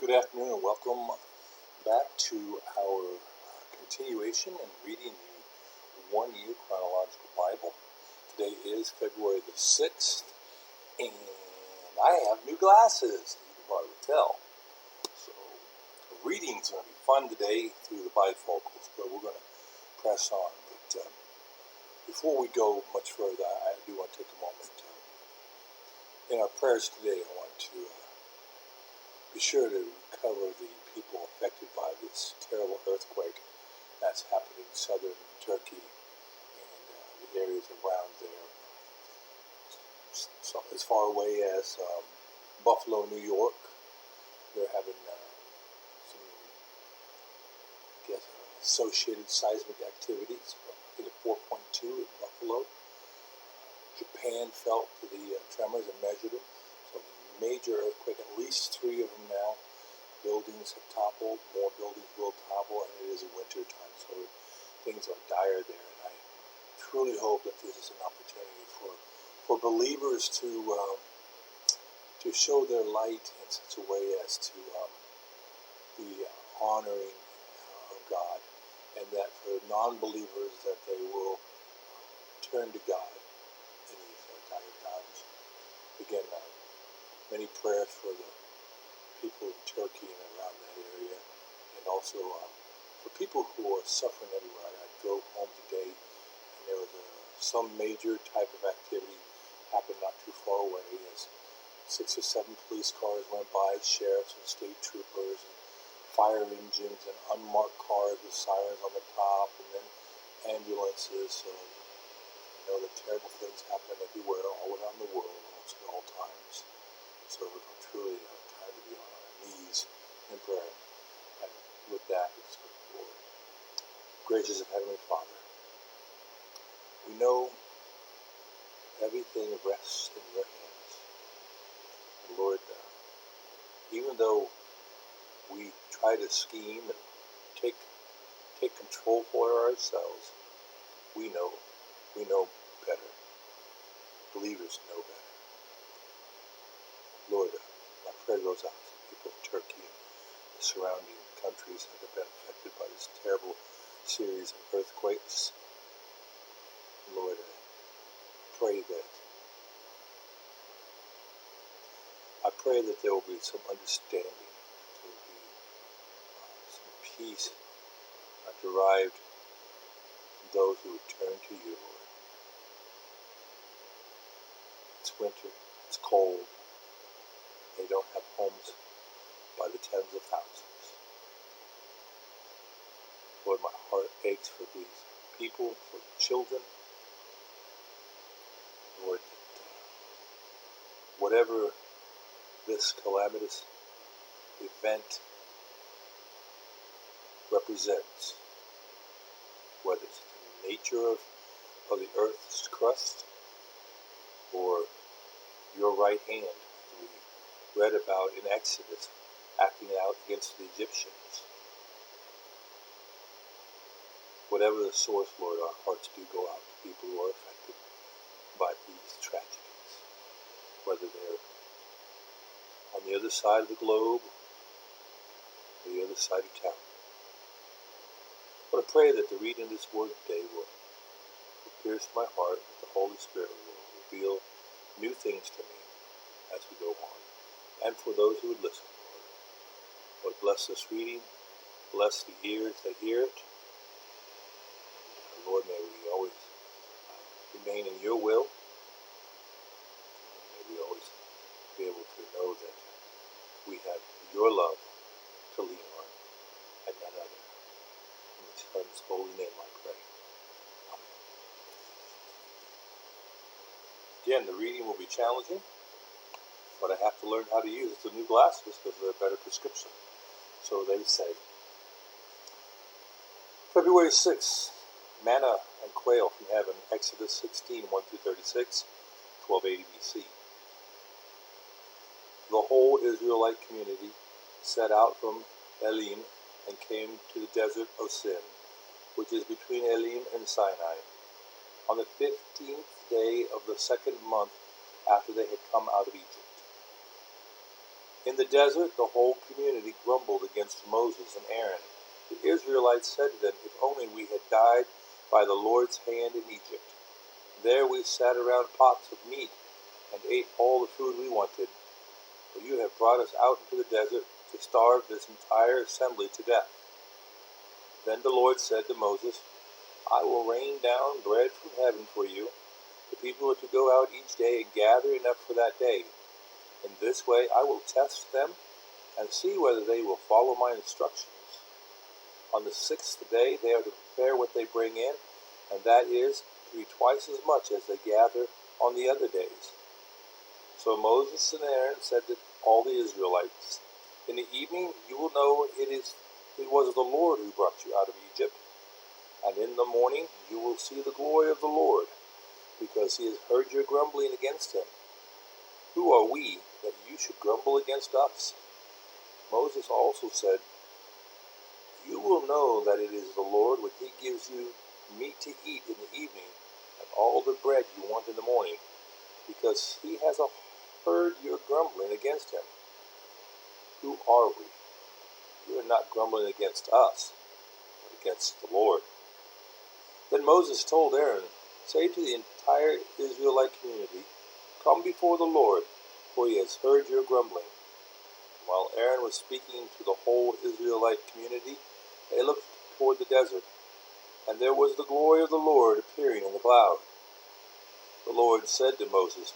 Good afternoon and welcome back to our continuation and reading the One Year Chronological Bible. Today is February the 6th, and I have new glasses, you can probably tell. So the reading's going to be fun today through the bifocals, but we're going to press on. But before we go much further, I do want to take a moment. In our prayers today, I want to be sure to cover the people affected by this terrible earthquake that's happened in southern Turkey and the areas around there. So as far away as Buffalo, New York, they're having some, associated seismic activities. I think at 4.2 in Buffalo. Japan felt the tremors and measured them. So major earthquake, at least 3 of them now. Buildings have toppled, more buildings will topple, and it is a winter time, so things are dire there. And I truly hope that this is an opportunity for believers to show their light in such a way as to be honoring of God, and that for non-believers that they will turn to God in these dire times. Again, many prayers for the people in Turkey and around that area, and also for people who are suffering everywhere. I drove home today, and there was some major type of activity happened not too far away, as 6 or 7 police cars went by, sheriffs and state troopers, and fire engines, and unmarked cars with sirens on the top, and then ambulances. You know, the terrible things happen everywhere, all around the world, almost at all times. So it's truly time to be on our knees in prayer. And with that, let's go forward. Gracious and Heavenly Father, we know everything rests in your hands. And Lord, even though we try to scheme and take control for ourselves, we know better. Believers know better. Lord, my prayer goes out to the people of Turkey and the surrounding countries that have been affected by this terrible series of earthquakes. Lord, I pray that there will be some understanding, there will be some peace derived from those who would turn to you, Lord. It's winter, it's cold. They don't have homes by the tens of thousands. Lord, my heart aches for these people, for the children. Lord, whatever this calamitous event represents, whether it's the nature of the earth's crust or your right hand, we read about in Exodus, acting out against the Egyptians. Whatever the source, Lord, our hearts do go out to people who are affected by these tragedies, whether they're on the other side of the globe or the other side of town. But I pray that the reading of this word today will pierce my heart, that the Holy Spirit will reveal new things to me as we go on. And for those who would listen, Lord, bless this reading, bless the ears that hear it. And Lord, may we always remain in your will. And may we always be able to know that we have your love to lean on and none other. In the Son's holy name I pray. Amen. Again, the reading will be challenging, but I have to learn how to use the new glasses because they're a better prescription. So they say. February 6th, manna and quail from heaven, Exodus 16, 1-36, 1280 BC. The whole Israelite community set out from Elim and came to the desert of Sin, which is between Elim and Sinai, on the 15th day of the 2nd month after they had come out of Egypt. In the desert, the whole community grumbled against Moses and Aaron. The Israelites said to them, "If only we had died by the Lord's hand in Egypt. There we sat around pots of meat and ate all the food we wanted. But you have brought us out into the desert to starve this entire assembly to death." Then the Lord said to Moses, "I will rain down bread from heaven for you. The people are to go out each day and gather enough for that day. In this way I will test them and see whether they will follow my instructions. On the 6th day they are to prepare what they bring in, and that is to be twice as much as they gather on the other days." So Moses and Aaron said to all the Israelites, "In the evening you will know it was the Lord who brought you out of Egypt, and in the morning you will see the glory of the Lord, because he has heard your grumbling against him. Who are we that you should grumble against us?" Moses also said, "You will know that it is the Lord when he gives you meat to eat in the evening and all the bread you want in the morning, because he has heard your grumbling against him. Who are we? You are not grumbling against us, but against the Lord." Then Moses told Aaron, "Say to the entire Israelite community, 'Come before the Lord, for he has heard your grumbling.'" While Aaron was speaking to the whole Israelite community, they looked toward the desert, and there was the glory of the Lord appearing in the cloud. The Lord said to Moses,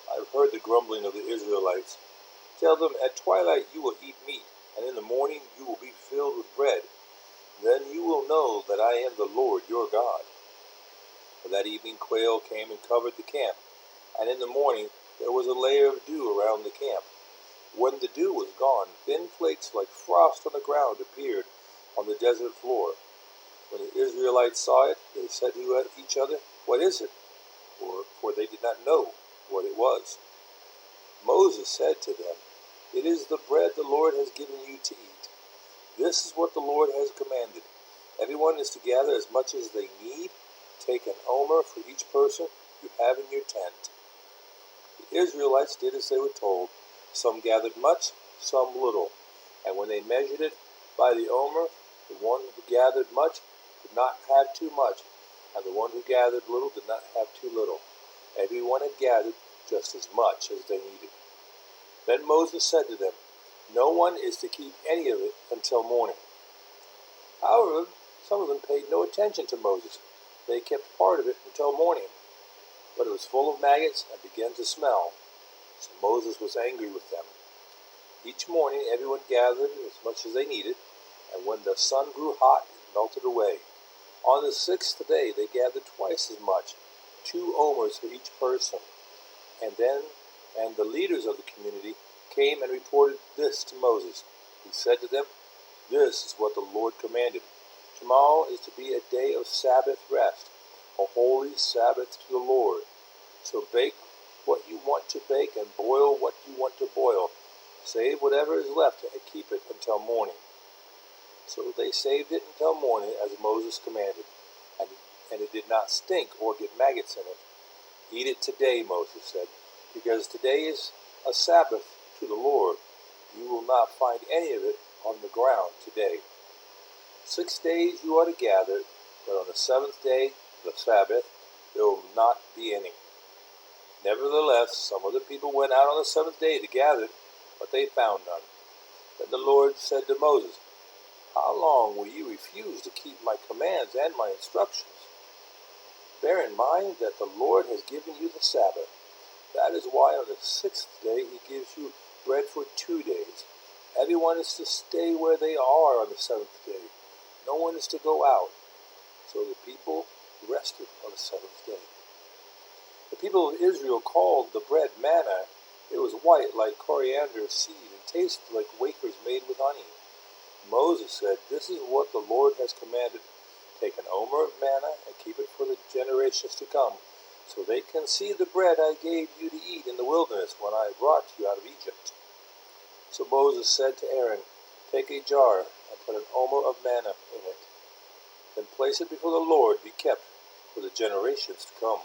"I have heard the grumbling of the Israelites. Tell them, at twilight you will eat meat, and in the morning you will be filled with bread. Then you will know that I am the Lord your God." For that evening quail came and covered the camp, and in the morning there was a layer of dew around the camp. When the dew was gone, thin flakes like frost on the ground appeared on the desert floor. When the Israelites saw it, they said to each other, "What is it?" For they did not know what it was. Moses said to them, "It is the bread the Lord has given you to eat. This is what the Lord has commanded. Everyone is to gather as much as they need. Take an omer for each person you have in your tent." The Israelites did as they were told. Some gathered much, some little. And when they measured it by the omer, the one who gathered much did not have too much, and the one who gathered little did not have too little. Everyone had gathered just as much as they needed. Then Moses said to them, "No one is to keep any of it until morning." However, some of them paid no attention to Moses. They kept part of it until morning. But it was full of maggots and began to smell. So Moses was angry with them. Each morning everyone gathered as much as they needed, and when the sun grew hot, it melted away. On the 6th day they gathered twice as much, 2 omers for each person. And the leaders of the community came and reported this to Moses, who said to them, "This is what the Lord commanded. Tomorrow is to be a day of Sabbath rest, a holy Sabbath to the Lord. So bake what you want to bake and boil what you want to boil. Save whatever is left and keep it until morning." So they saved it until morning as Moses commanded, and it did not stink or get maggots in it. "Eat it today," Moses said, "because today is a Sabbath to the Lord. You will not find any of it on the ground today. 6 days you are to gather, but on the 7th day, the Sabbath, there will not be any." Nevertheless, some of the people went out on the 7th day to gather, but they found none. Then the Lord said to Moses, "How long will you refuse to keep my commands and my instructions? Bear in mind that the Lord has given you the Sabbath. That is why on the 6th day he gives you bread for 2 days. Everyone is to stay where they are on the 7th day. No one is to go out." So the people rested on the 7th day. The people of Israel called the bread manna. It was white like coriander seed and tasted like wafers made with honey. Moses said, "This is what the Lord has commanded. Take an omer of manna and keep it for the generations to come, so they can see the bread I gave you to eat in the wilderness when I brought you out of Egypt." So Moses said to Aaron, "Take a jar and put an omer of manna in it. Then place it before the Lord to be kept for the generations to come."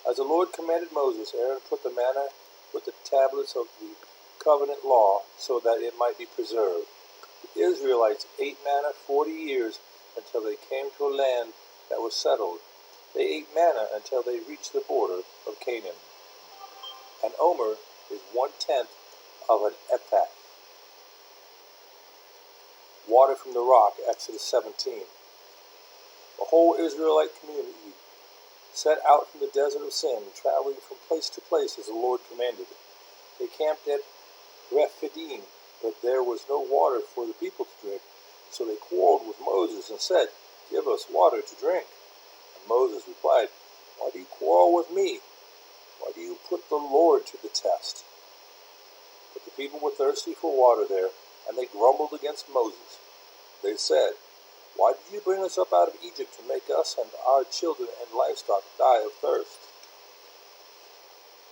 As the Lord commanded Moses, Aaron put the manna with the tablets of the covenant law so that it might be preserved. The Israelites ate manna 40 years until they came to a land that was settled. They ate manna until they reached the border of Canaan. An omer is 1/10 of an ephah. Water from the rock, Exodus 17. The whole Israelite community set out from the desert of Sin, traveling from place to place as the Lord commanded. They camped at Rephidim, but there was no water for the people to drink. So they quarreled with Moses and said, "Give us water to drink." And Moses replied, "Why do you quarrel with me? Why do you put the Lord to the test?" But the people were thirsty for water there, and they grumbled against Moses. They said, "Why did you bring us up out of Egypt to make us and our children and livestock die of thirst?"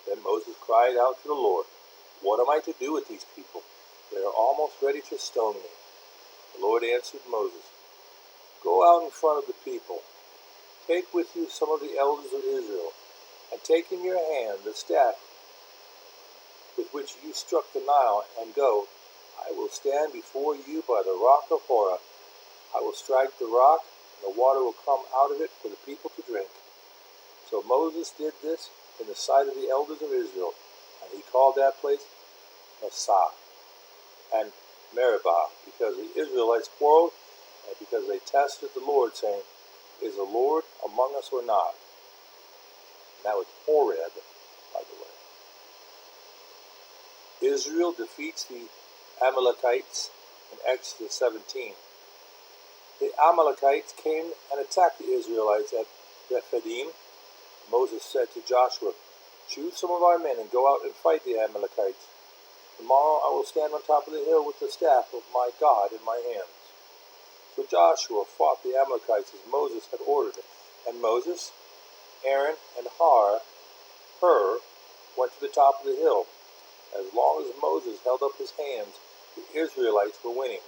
Then Moses cried out to the Lord, "What am I to do with these people? They are almost ready to stone me." The Lord answered Moses, "Go out in front of the people. Take with you some of the elders of Israel, and take in your hand the staff with which you struck the Nile, and go. I will stand before you by the rock of Horeb. I will strike the rock, and the water will come out of it for the people to drink." So Moses did this in the sight of the elders of Israel, and he called that place Massah and Meribah, because the Israelites quarreled, and because they tested the Lord, saying, "Is the Lord among us or not?" And that was Horeb, by the way. Israel defeats the Amalekites in Exodus 17. The Amalekites came and attacked the Israelites at Rephidim. Moses said to Joshua, "Choose some of our men and go out and fight the Amalekites. Tomorrow I will stand on top of the hill with the staff of my God in my hands." So Joshua fought the Amalekites as Moses had ordered, and Moses, Aaron, and Hur went to the top of the hill. As long as Moses held up his hands, the Israelites were winning,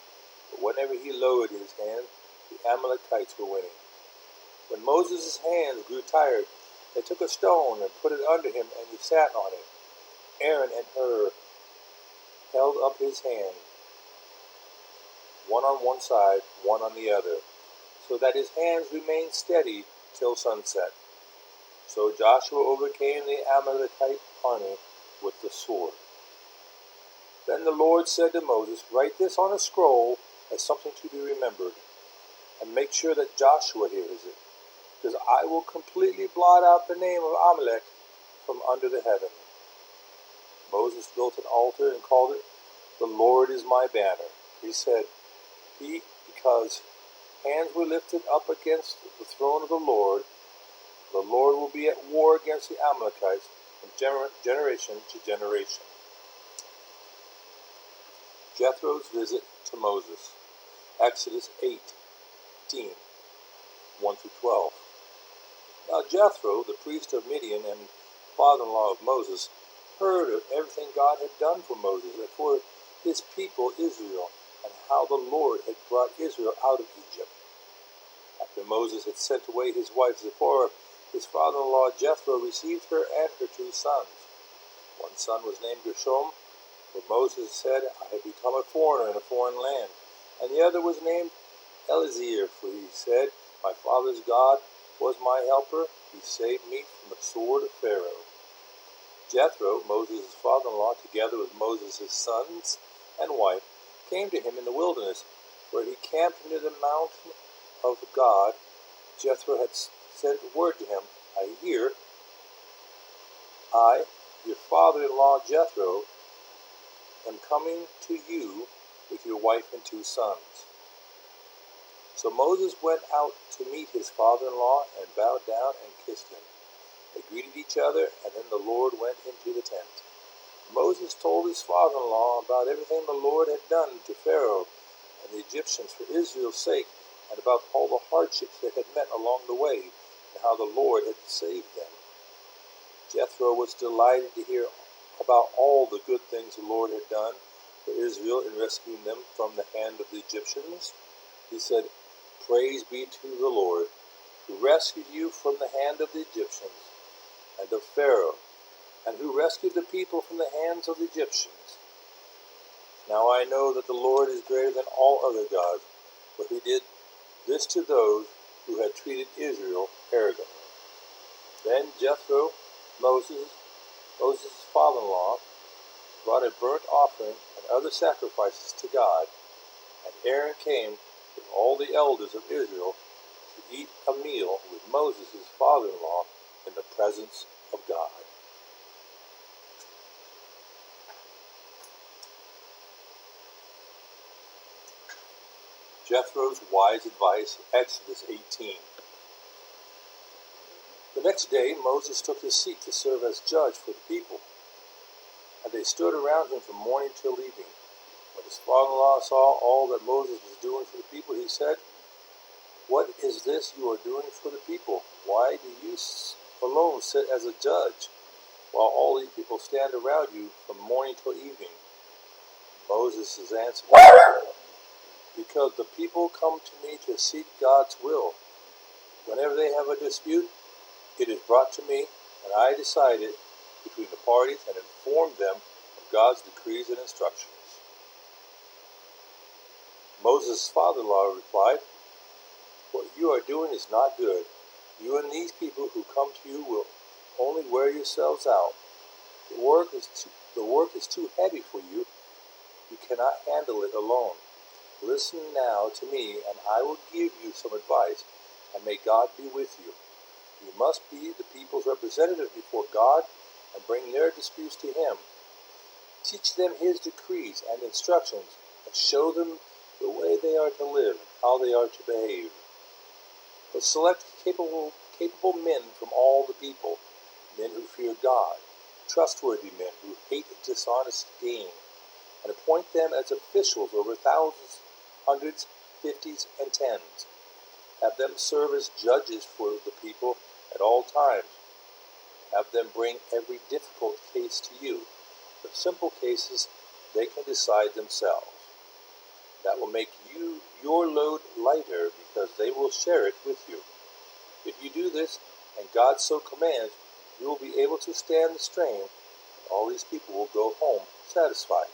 but whenever he lowered his hand, the Amalekites were winning. When Moses' hands grew tired, they took a stone and put it under him, and he sat on it. Aaron and Hur held up his hand, one on one side, one on the other, so that his hands remained steady till sunset. So Joshua overcame the Amalekite army with the sword. Then the Lord said to Moses, "Write this on a scroll as something to be remembered, and make sure that Joshua hears it, because I will completely blot out the name of Amalek from under the heaven." Moses built an altar and called it, "The Lord is my banner." He said, because hands were lifted up against the throne of the Lord will be at war against the Amalekites from generation to generation. Jethro's visit to Moses. Exodus 18, 1-12. Now Jethro, the priest of Midian and father-in-law of Moses, heard of everything God had done for Moses and for his people Israel, and how the Lord had brought Israel out of Egypt. After Moses had sent away his wife Zipporah, his father-in-law Jethro received her and her 2 sons. One son was named Gershom, for Moses said, "I have become a foreigner in a foreign land." And the other was named Eliezer, for he said, "My father's God was my helper. He saved me from the sword of Pharaoh." Jethro, Moses' father-in-law, together with Moses' sons and wife, came to him in the wilderness, where he camped near the mountain of God. Jethro had sent word to him, I, your father-in-law Jethro, am coming to you with your wife and 2 sons." So Moses went out to meet his father-in-law and bowed down and kissed him. They greeted each other, and then the Lord went into the tent. Moses told his father-in-law about everything the Lord had done to Pharaoh and the Egyptians for Israel's sake, and about all the hardships they had met along the way, and how the Lord had saved them. Jethro was delighted to hear about all the good things the Lord had done for Israel in rescuing them from the hand of the Egyptians. He said, "Praise be to the Lord, who rescued you from the hand of the Egyptians and of Pharaoh, and who rescued the people from the hands of the Egyptians. Now I know that the Lord is greater than all other gods, for he did this to those who had treated Israel arrogantly. Then Jethro, Moses' father-in-law, brought a burnt offering and other sacrifices to God, and Aaron came with all the elders of Israel to eat a meal with Moses' father-in-law in the presence of God. Jethro's wise advice, Exodus 18. The next day Moses took his seat to serve as judge for the people, and they stood around him from morning till evening. When his father-in-law saw all that Moses was doing for the people, he said, "What is this you are doing for the people? Why do you alone sit as a judge, while all these people stand around you from morning till evening?" Moses' answer was, "Because the people come to me to seek God's will. Whenever they have a dispute, it is brought to me, and I decide it between the parties and inform them of God's decrees and instructions." Moses' father-in-law replied, "What you are doing is not good. You and these people who come to you will only wear yourselves out. The work is too heavy for you. You cannot handle it alone. Listen now to me, and I will give you some advice, and may God be with you. You must be the people's representative before God and bring their disputes to him. Teach them his decrees and instructions, and show them the way they are to live and how they are to behave. But select capable men from all the people, men who fear God, trustworthy men who hate dishonest gain, and appoint them as officials over thousands, hundreds, fifties, and tens. Have them serve as judges for the people at all times. Have them bring every difficult case to you. The simple cases they can decide themselves. That will make your load lighter, because they will share it with you. If you do this, and God so commands, you will be able to stand the strain, and all these people will go home satisfied."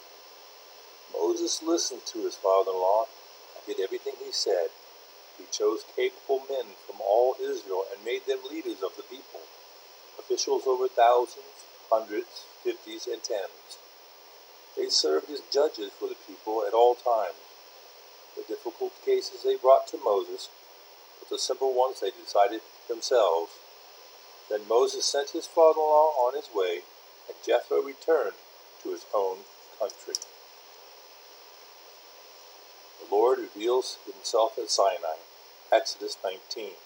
Moses listened to his father-in-law and did everything he said. He chose capable men from all Israel and made them leaders of the people, officials over thousands, hundreds, fifties, and tens. They served as judges for the people at all times. The difficult cases they brought to Moses, but the simple ones they decided themselves. Then Moses sent his father-in-law on his way, and Jethro returned to his own country. The Lord reveals himself at Sinai, Exodus 19.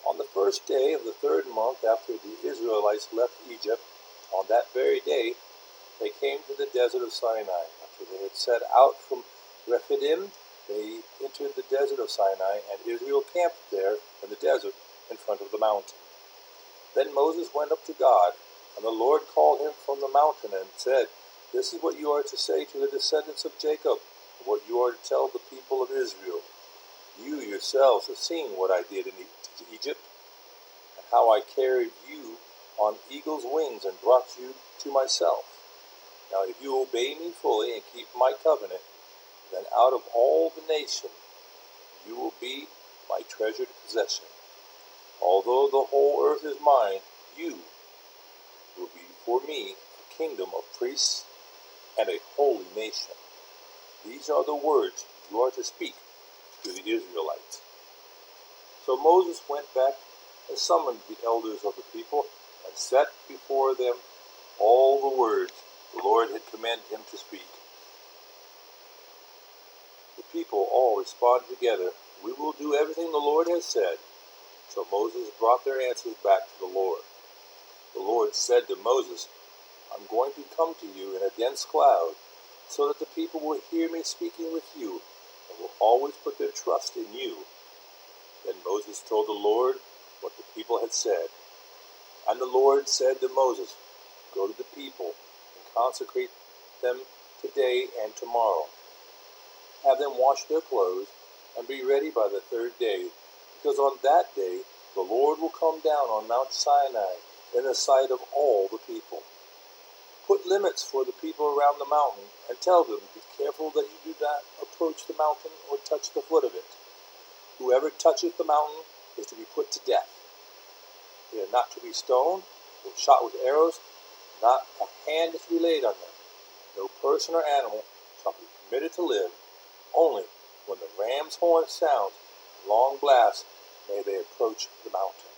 On the first day of the third month after the Israelites left Egypt, on that very day, they came to the desert of Sinai. After they had set out from Rephidim, they entered the desert of Sinai, and Israel camped there in the desert in front of the mountain. Then Moses went up to God, and the Lord called him from the mountain and said, "This is what you are to say to the descendants of Jacob, and what you are to tell the people of Israel. You yourselves have seen what I did in Egypt, and how I carried you on eagle's wings and brought you to myself. Now if you obey me fully and keep my covenant, then out of all the nations you will be my treasured possession. Although the whole earth is mine, you will be for me a kingdom of priests and a holy nation. These are the words you are to speak to the Israelites." So Moses went back and summoned the elders of the people and set before them all the words the Lord had commanded him to speak. The people all responded together, "We will do everything the Lord has said." So Moses brought their answers back to the Lord. The Lord said to Moses, "I'm going to come to you in a dense cloud, so that the people will hear me speaking with you, and will always put their trust in you." Then Moses told the Lord what the people had said. And the Lord said to Moses, "Go to the people and consecrate them today and tomorrow. Have them wash their clothes and be ready by the third day, because on that day the Lord will come down on Mount Sinai in the sight of all the people. Put limits for the people around the mountain, and tell them, be careful that you do not approach the mountain or touch the foot of it. Whoever toucheth the mountain is to be put to death. They are not to be stoned or shot with arrows, not a hand is to be laid on them. No person or animal shall be permitted to live. Only when the ram's horn sounds a long blast may they approach the mountain.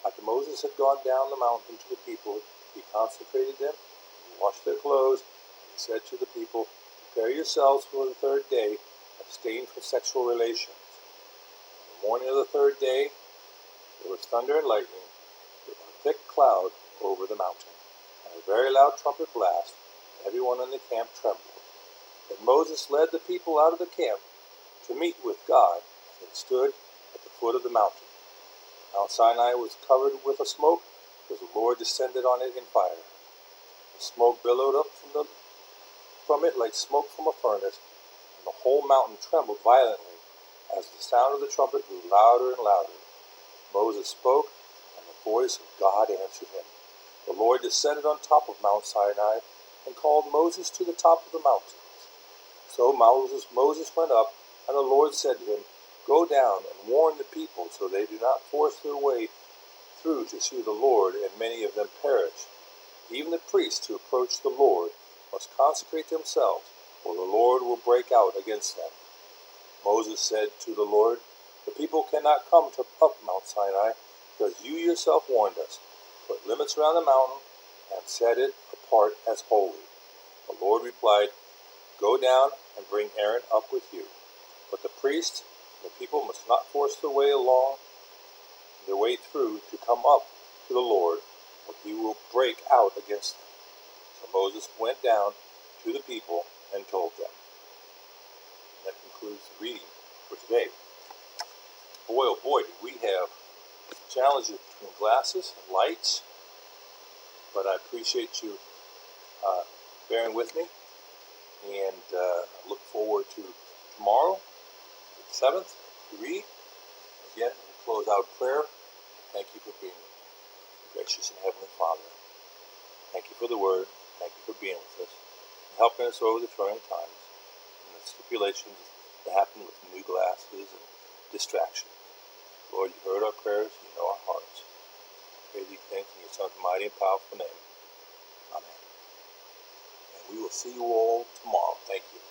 After Moses had gone down the mountain to the people, he consecrated them, and he washed their clothes, and he said to the people, prepare yourselves for the third day, abstain from sexual relations. On the morning of the third day, there was thunder and lightning, with a thick cloud over the mountain, and a very loud trumpet blast, and everyone in the camp trembled. Then Moses led the people out of the camp to meet with God, and they stood at the foot of the mountain. Mount Sinai was covered with a smoke, because the Lord descended on it in fire. The smoke billowed up from it like smoke from a furnace, and the whole mountain trembled violently, as the sound of the trumpet grew louder and louder. Moses spoke, and the voice of God answered him. The Lord descended on top of Mount Sinai, and called Moses to the top of the mountains. So Moses went up, and the Lord said to him, go down and warn the people, so they do not force their way through to see the Lord, and many of them perish. Even the priests who approach the Lord must consecrate themselves, or the Lord will break out against them. Moses said to the Lord, the people cannot come up Mount Sinai, because you yourself warned us. Put limits around the mountain, and set it apart as holy. The Lord replied, go down and bring Aaron up with you. But the priests and the people must not force their way through to come up to the Lord, or he will break out against them. So Moses went down to the people and told them. And that concludes the reading for today. Boy, oh boy, did we have challenges between glasses and lights, but I appreciate you bearing with me, and look forward to tomorrow, the 7th, to read. Again, we'll close out in prayer. Thank you for being with me. Gracious and Heavenly Father, thank you for the Word. Thank you for being with us and helping us over the trying times and the stipulations that happen with new glasses and distraction. Lord, you heard our prayers. You know our hearts. I pray these things in your Son's mighty and powerful name. Amen. And we will see you all tomorrow. Thank you.